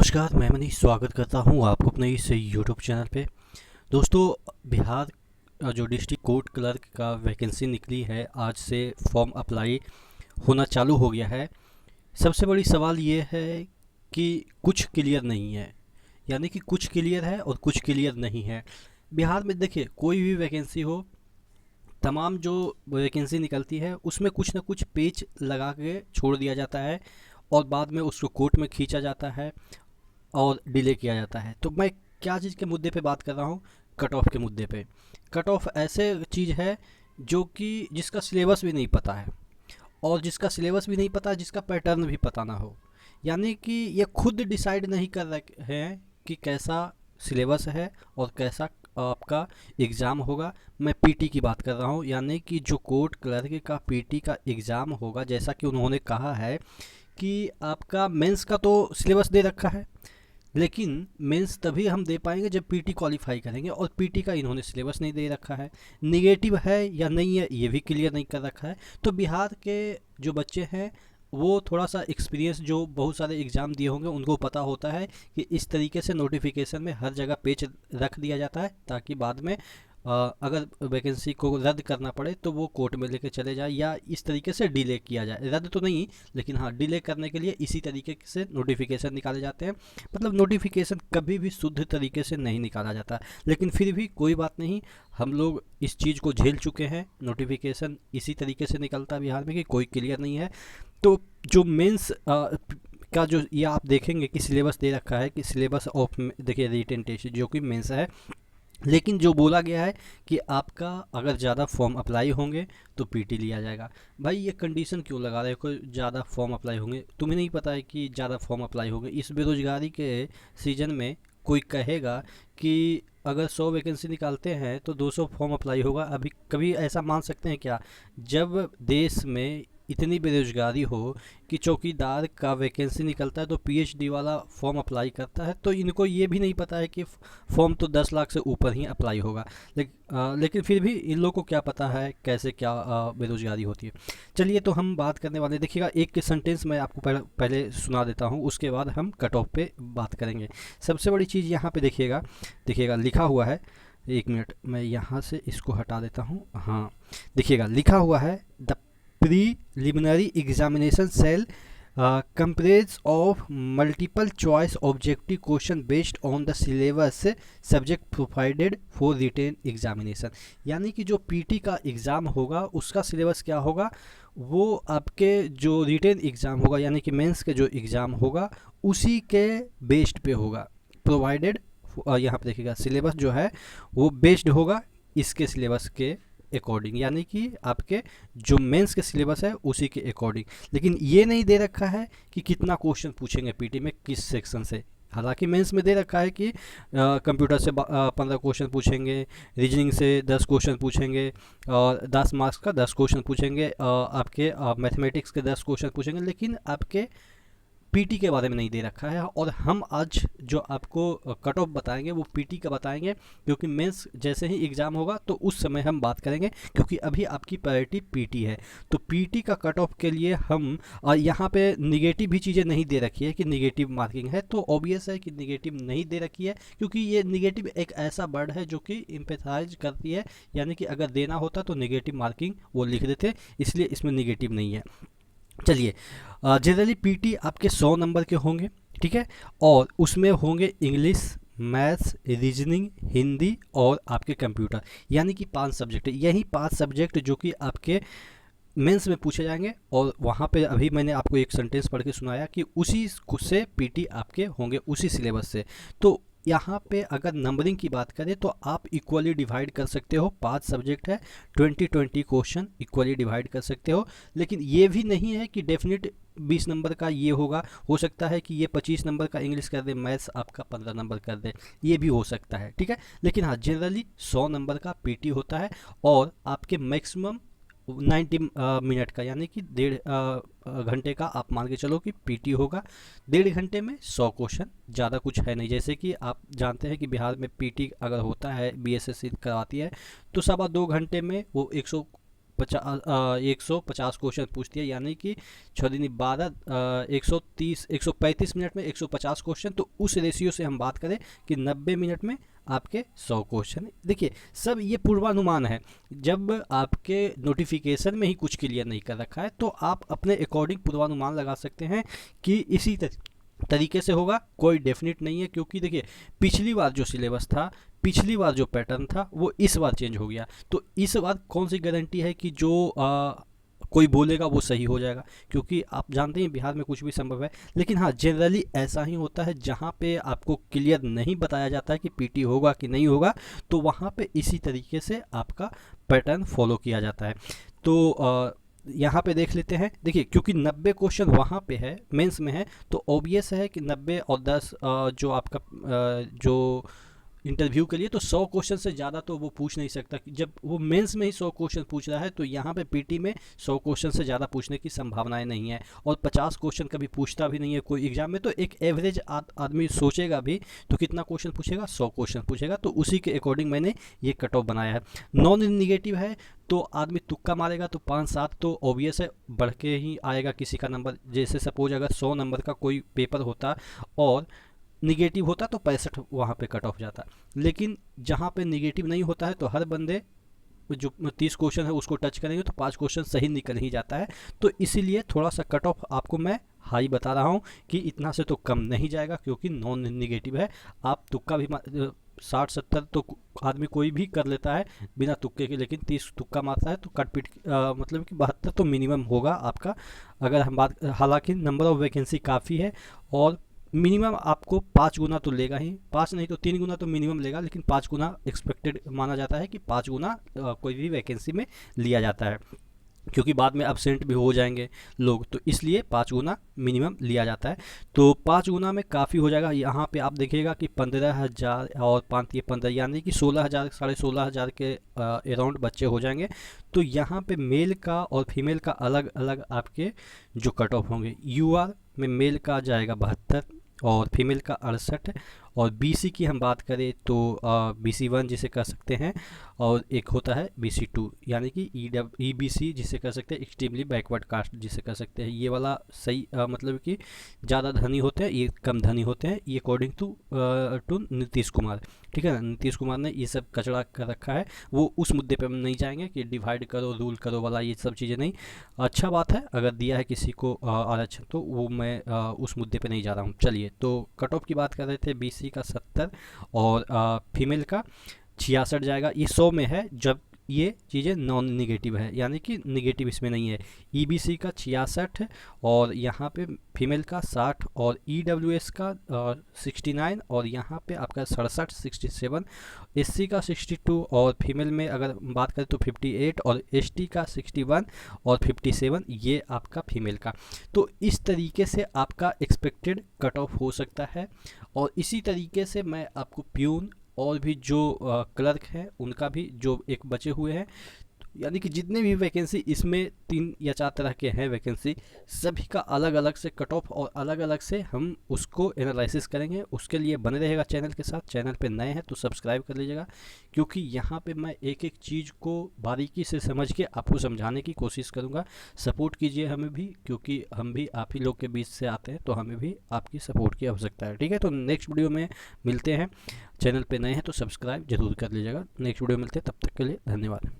नमस्कार, मैं मनीष स्वागत करता हूं आपको अपने इस यूट्यूब चैनल पे। दोस्तों, बिहार जो डिस्ट्रिक्ट कोर्ट क्लर्क का वैकेंसी निकली है, आज से फॉर्म अप्लाई होना चालू हो गया है। सबसे बड़ी सवाल ये है कि कुछ क्लियर नहीं है, यानी कि कुछ क्लियर है और कुछ क्लियर नहीं है। बिहार में देखिए, कोई भी वैकेंसी हो, तमाम जो वैकेंसी निकलती है उसमें कुछ ना कुछ पेच लगा के छोड़ दिया जाता है और बाद में उसको कोर्ट में खींचा जाता है और डिले किया जाता है। तो मैं क्या चीज़ के मुद्दे पे बात कर रहा हूँ? कट ऑफ के मुद्दे पे। कट ऑफ ऐसे चीज़ है जो कि जिसका सिलेबस भी नहीं पता है, और जिसका सिलेबस भी नहीं पता, जिसका पैटर्न भी पता ना हो, यानी कि ये खुद डिसाइड नहीं कर रहे हैं कि कैसा सिलेबस है और कैसा आपका एग्ज़ाम होगा। मैं पीटी की बात कर रहा हूँ, यानी कि जो कोर्ट क्लर्क का पीटी का एग्ज़ाम होगा, जैसा कि उन्होंने कहा है कि आपका मेंस का तो सिलेबस दे रखा है, लेकिन मेंस तभी हम दे पाएंगे जब पीटी क्वालिफाई करेंगे, और पीटी का इन्होंने सिलेबस नहीं दे रखा है। निगेटिव है या नहीं है ये भी क्लियर नहीं कर रखा है। तो बिहार के जो बच्चे हैं वो थोड़ा सा एक्सपीरियंस, जो बहुत सारे एग्ज़ाम दिए होंगे, उनको पता होता है कि इस तरीके से नोटिफिकेशन में हर जगह पेज रख दिया जाता है, ताकि बाद में अगर वैकेंसी को रद्द करना पड़े तो वो कोर्ट में लेके चले जाए, या इस तरीके से डिले किया जाए। रद्द तो नहीं, लेकिन हाँ, डिले करने के लिए इसी तरीके से नोटिफिकेशन निकाले जाते हैं। मतलब नोटिफिकेशन कभी भी शुद्ध तरीके से नहीं निकाला जाता, लेकिन फिर भी कोई बात नहीं, हम लोग इस चीज़ को झेल चुके हैं। नोटिफिकेशन इसी तरीके से निकलता है बिहार में कि कोई क्लियर नहीं है। तो जो मेंस का जो ये आप देखेंगे कि सिलेबस दे रखा है कि सिलेबस ऑफ, देखिए, रिटन टेस्ट जो कि मेंस है, लेकिन जो बोला गया है कि आपका अगर ज़्यादा फॉर्म अप्लाई होंगे तो पीटी लिया जाएगा। भाई, ये कंडीशन क्यों लगा रहे हो कि ज़्यादा फॉर्म अप्लाई होंगे? तुम्हें नहीं पता है कि ज़्यादा फॉर्म अप्लाई होंगे? इस बेरोजगारी के सीज़न में कोई कहेगा कि अगर 100 वैकेंसी निकालते हैं तो 200 फॉर्म अप्लाई होगा? अभी कभी ऐसा मान सकते हैं क्या? जब देश में इतनी बेरोजगारी हो कि चौकीदार का वैकेंसी निकलता है तो पीएचडी वाला फॉर्म अप्लाई करता है, तो इनको ये भी नहीं पता है कि फॉर्म तो 10 लाख से ऊपर ही अप्लाई होगा। लेकिन फिर भी इन लोगों को क्या पता है कैसे क्या बेरोजगारी होती है। चलिए, तो हम बात करने वाले, देखिएगा, एक सेंटेंस मैं आपको पहले सुना देता हूँ, उसके बाद हम कट ऑफ पे बात करेंगे। सबसे बड़ी चीज़ यहाँ पे देखिएगा, देखिएगा लिखा हुआ है, एक मिनट मैं यहाँ से इसको हटा देता हूँ। हाँ, देखिएगा लिखा हुआ है, the preliminary examination shall comprise of multiple choice objective question based on the syllabus subject provided for written examination। यानी कि जो पीटी का एग्ज़ाम होगा उसका सिलेबस क्या होगा, वो आपके जो रिटेन एग्ज़ाम होगा, यानी कि मेंस के जो एग्ज़ाम होगा उसी के बेस्ड पे होगा। प्रोवाइडेड, यहाँ पे देखिएगा सिलेबस जो है वो बेस्ड होगा इसके सिलेबस के अकॉर्डिंग, यानी कि आपके जो मेंस के सिलेबस है उसी के अकॉर्डिंग। लेकिन ये नहीं दे रखा है कि कितना क्वेश्चन पूछेंगे पीटी में, किस सेक्शन से। हालांकि मेंस में दे रखा है कि कंप्यूटर से 15 क्वेश्चन पूछेंगे, रीजनिंग से 10 क्वेश्चन पूछेंगे, और 10 मार्क्स का 10 क्वेश्चन पूछेंगे, आपके मैथमेटिक्स के 10 क्वेश्चन पूछेंगे, लेकिन आपके पीटी के बारे में नहीं दे रखा है। और हम आज जो आपको कट ऑफ बताएंगे वो पीटी का बताएंगे, क्योंकि मेंस जैसे ही एग्ज़ाम होगा तो उस समय हम बात करेंगे, क्योंकि अभी आपकी प्रायोरिटी पीटी है। तो पीटी का कट ऑफ के लिए हम यहाँ पे निगेटिव भी चीज़ें नहीं दे रखी है कि निगेटिव मार्किंग है, तो ऑब्वियस है कि निगेटिव नहीं दे रखी है, क्योंकि ये निगेटिव एक ऐसा वर्ड है जो कि इम्पेथाइज करती है, यानी कि अगर देना होता तो निगेटिव मार्किंग वो लिख देते, इसलिए इसमें निगेटिव नहीं है। चलिए, जनरली पीटी आपके 100 नंबर के होंगे, ठीक है, और उसमें होंगे इंग्लिश, मैथ्स, रीजनिंग, हिंदी और आपके कंप्यूटर, यानी कि 5 सब्जेक्ट। यही 5 सब्जेक्ट जो कि आपके मेंस में पूछे जाएंगे, और वहाँ पे अभी मैंने आपको एक सेंटेंस पढ़ के सुनाया कि उसी से पीटी आपके होंगे, उसी सिलेबस से। तो यहाँ पे अगर नंबरिंग की बात करें तो आप इक्वली डिवाइड कर सकते हो, 5 सब्जेक्ट है, 20-20 क्वेश्चन इक्वली डिवाइड कर सकते हो। लेकिन ये भी नहीं है कि डेफिनेट 20 नंबर का ये होगा, हो सकता है कि ये 25 नंबर का इंग्लिश कर दे, मैथ्स आपका 15 नंबर कर दे, ये भी हो सकता है, ठीक है। लेकिन हाँ, जनरली 100 नंबर का पीटी होता है, और आपके मैक्सिमम 90 मिनट का, यानी कि 1.5 घंटे का आप मान के चलो कि पीटी होगा। 1.5 घंटे में 100 क्वेश्चन, ज़्यादा कुछ है नहीं। जैसे कि आप जानते हैं कि बिहार में पीटी अगर होता है, बीएसएससी करवाती है, तो 2.25 घंटे में वो 150 क्वेश्चन पूछती है, यानी कि 6×12 130 135 मिनट में 150 क्वेश्चन। तो उस रेशियो से हम बात करें कि 90 मिनट में आपके 100 क्वेश्चन। देखिए सब ये पूर्वानुमान है, जब आपके नोटिफिकेशन में ही कुछ क्लियर नहीं कर रखा है तो आप अपने अकॉर्डिंग पूर्वानुमान लगा सकते हैं कि इसी तरीके से होगा। कोई डेफिनेट नहीं है, क्योंकि देखिए पिछली बार जो सिलेबस था, पिछली बार जो पैटर्न था वो इस बार चेंज हो गया। तो इस बार कौन सी गारंटी है कि जो कोई बोलेगा वो सही हो जाएगा, क्योंकि आप जानते हैं बिहार में कुछ भी संभव है। लेकिन हाँ, जनरली ऐसा ही होता है, जहाँ पे आपको क्लियर नहीं बताया जाता है कि पीटी होगा कि नहीं होगा, तो वहाँ पे इसी तरीके से आपका पैटर्न फॉलो किया जाता है। तो यहाँ पे देख लेते हैं। देखिए क्योंकि 90 क्वेश्चन वहाँ पे है, मेंस में है, तो ऑब्वियस है कि 90 और 10 जो आपका जो इंटरव्यू के लिए, तो 100 क्वेश्चन से ज़्यादा तो वो पूछ नहीं सकता। जब वो मेंस में ही 100 क्वेश्चन पूछ रहा है, तो यहाँ पे पीटी में 100 क्वेश्चन से ज़्यादा पूछने की संभावनाएं नहीं है, और 50 क्वेश्चन कभी पूछता भी नहीं है कोई एग्जाम में। तो एक एवरेज आदमी सोचेगा भी तो कितना क्वेश्चन पूछेगा, 100 क्वेश्चन पूछेगा। तो उसी के अकॉर्डिंग मैंने ये कट ऑफ बनाया है। नॉन निगेटिव है तो आदमी तुक्का मारेगा, तो 5-7 तो ऑब्वियस है बढ़ के ही आएगा किसी का नंबर। जैसे सपोज अगर 100 नंबर का कोई पेपर होता और निगेटिव होता तो 65 वहाँ पे कट ऑफ जाता। लेकिन जहाँ पे निगेटिव नहीं होता है तो हर बंदे जो 30 क्वेश्चन है उसको टच करेंगे तो 5 क्वेश्चन सही निकल ही जाता है। तो इसीलिए थोड़ा सा कट ऑफ आपको मैं हाई बता रहा हूँ कि इतना से तो कम नहीं जाएगा, क्योंकि नॉन निगेटिव है। आप तुक्का भी 60-70 तो आदमी कोई भी कर लेता है बिना तुक्के के, लेकिन 30 तुक्का मारता है तो कट पीट मतलब कि 72 तो मिनिमम होगा आपका। अगर हम बात, हालांकि नंबर ऑफ वैकेंसी काफ़ी है और मिनिमम आपको 5 गुना तो लेगा ही, 5 नहीं तो 3 गुना तो मिनिमम लेगा, लेकिन 5 गुना एक्सपेक्टेड माना जाता है कि 5 गुना कोई भी वैकेंसी में लिया जाता है, क्योंकि बाद में एब्सेंट भी हो जाएंगे लोग, तो इसलिए 5 गुना मिनिमम लिया जाता है। तो 5 गुना में काफ़ी हो जाएगा। यहाँ पे आप देखिएगा कि 15,000 और 5 ये 15, यानी कि 16,000 16,500 के अराउंड बच्चे हो जाएंगे। तो यहाँ पे मेल का और फीमेल का अलग अलग आपके जो कट ऑफ होंगे। यूआर में मेल का जाएगा 72 और फीमेल का 68, और बीसी की हम बात करें तो BC1 जिसे कर सकते हैं, और एक होता है BC2 यानी कि EBC जिसे कर सकते हैं, एक्सट्रीमली बैकवर्ड कास्ट जिसे कर सकते हैं। ये वाला सही मतलब कि ज़्यादा धनी होते हैं, ये कम धनी होते हैं, ये अकॉर्डिंग टू नीतीश कुमार। ठीक है ना, नीतीश कुमार ने ये सब कचड़ा कर रखा है। वो उस मुद्दे पे हम नहीं जाएंगे कि डिवाइड करो रूल करो वाला, ये सब चीज़ें नहीं। अच्छा बात है अगर दिया है किसी को आरक्षण, तो वो मैं उस मुद्दे पे नहीं जा रहा हूँ। चलिए, तो कट ऑफ की बात कर रहे थे। BC का 70 और फीमेल का 66 जाएगा। ये 100 में है जब ये चीज़ें नॉन निगेटिव है, यानी कि निगेटिव इसमें नहीं है। EBC का 66 और यहाँ पे फीमेल का 60 और EWS का 69 और यहाँ पे आपका 67 67, SC का 62 और फीमेल में अगर बात करें तो 58 और ST का 61 और 57, ये आपका फीमेल का। तो इस तरीके से आपका एक्सपेक्टेड कट ऑफ हो सकता है। और इसी तरीके से मैं आपको प्यून और भी जो क्लर्क हैं उनका भी जो एक बचे हुए हैं, यानी कि जितने भी वैकेंसी इसमें 3 या 4 तरह के हैं वैकेंसी, सभी का अलग अलग से कट ऑफ और अलग अलग से हम उसको एनालिसिस करेंगे। उसके लिए बने रहेगा चैनल के साथ। चैनल पे नए हैं तो सब्सक्राइब कर लीजिएगा, क्योंकि यहाँ पे मैं एक एक चीज़ को बारीकी से समझ के आपको समझाने की कोशिश करूँगा। सपोर्ट कीजिए हमें भी, क्योंकि हम भी आप ही लोग के बीच से आते हैं, तो हमें भी आपकी सपोर्ट की आवश्यकता है। ठीक है, तो नेक्स्ट वीडियो में मिलते हैं। चैनल पर नए हैं तो सब्सक्राइब जरूर कर लीजिएगा। नेक्स्ट वीडियो मिलते हैं, तब तक के लिए धन्यवाद।